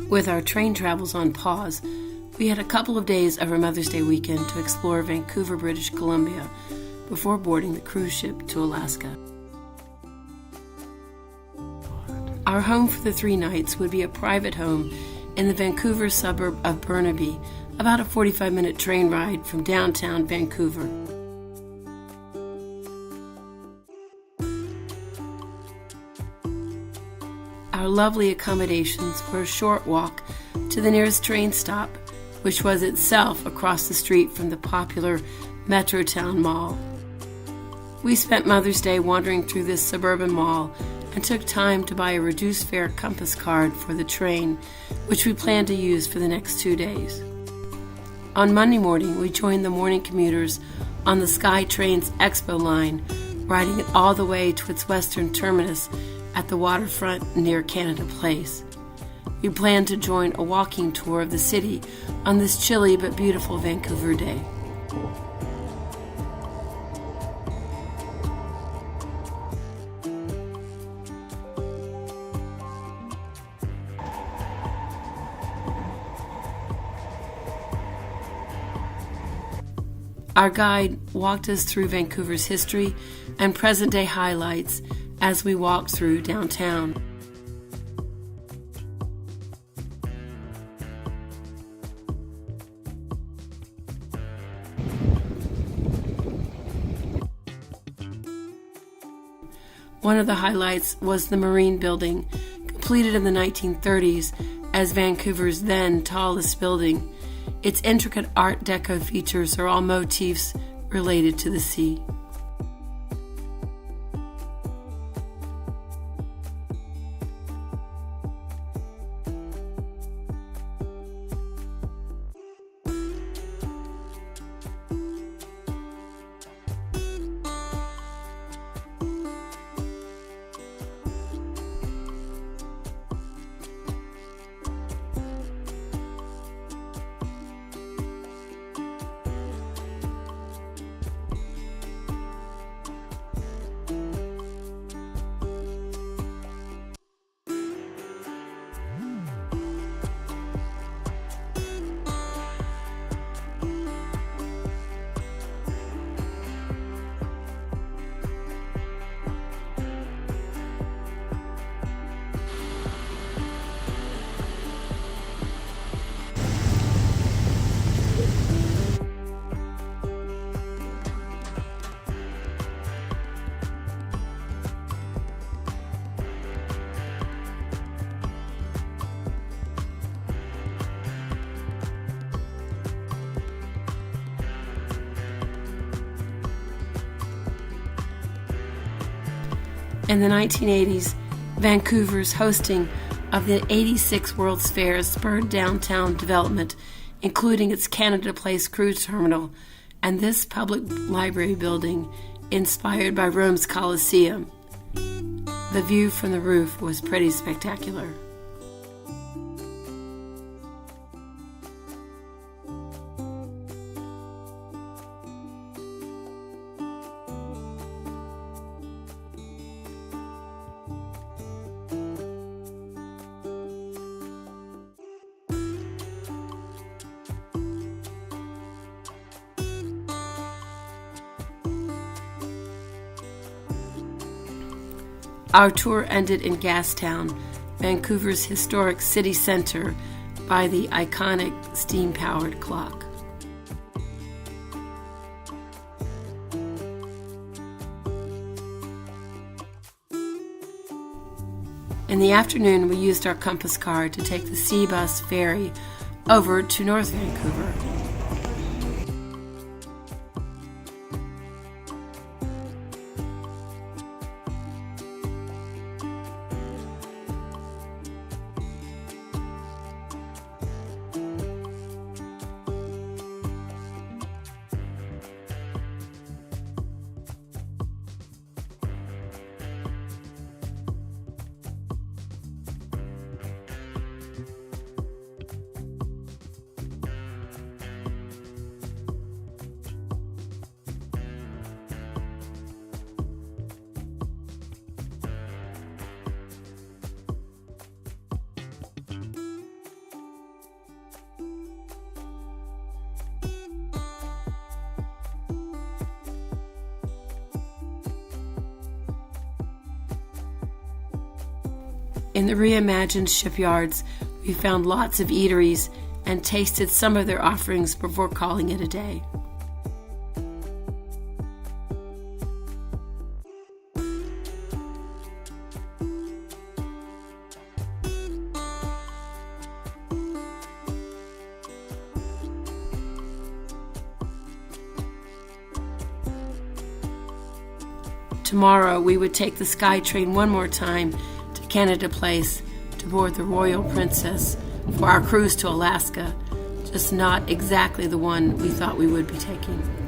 With our train travels on pause, we had a couple of days of our Mother's Day weekend to explore Vancouver, British Columbia, before boarding the cruise ship to Alaska. Our home for the 3 nights would be a private home in the Vancouver suburb of Burnaby, about a 45-minute train ride from downtown Vancouver. Our lovely accommodations were a short walk to the nearest train stop, which was itself across the street from the popular Metrotown Mall. We spent Mother's Day wandering through this suburban mall and took time to buy a reduced fare compass card for the train, which we planned to use for the next 2 days. On Monday morning, we joined the morning commuters on the SkyTrain's Expo line, riding it all the way to its western terminus at the waterfront near Canada Place. We planned to join a walking tour of the city on this chilly but beautiful Vancouver day. Our guide walked us through Vancouver's history and present-day highlights as we walked through downtown. One of the highlights was the Marine Building, completed in the 1930s as Vancouver's then tallest building. Its intricate Art Deco features are all motifs related to the sea. In the 1980s, Vancouver's hosting of the 86 World's Fairs spurred downtown development, including its Canada Place cruise terminal and this public library building inspired by Rome's Colosseum. The view from the roof was pretty spectacular. Our tour ended in Gastown, Vancouver's historic city center, by the iconic steam-powered clock. In the afternoon, we used our compass card to take the Sea Bus ferry over to North Vancouver. In the reimagined shipyards, we found lots of eateries and tasted some of their offerings before calling it a day. Tomorrow, we would take the SkyTrain one more time to Canada Place to board the Royal Princess for our cruise to Alaska, just not exactly the one we thought we would be taking.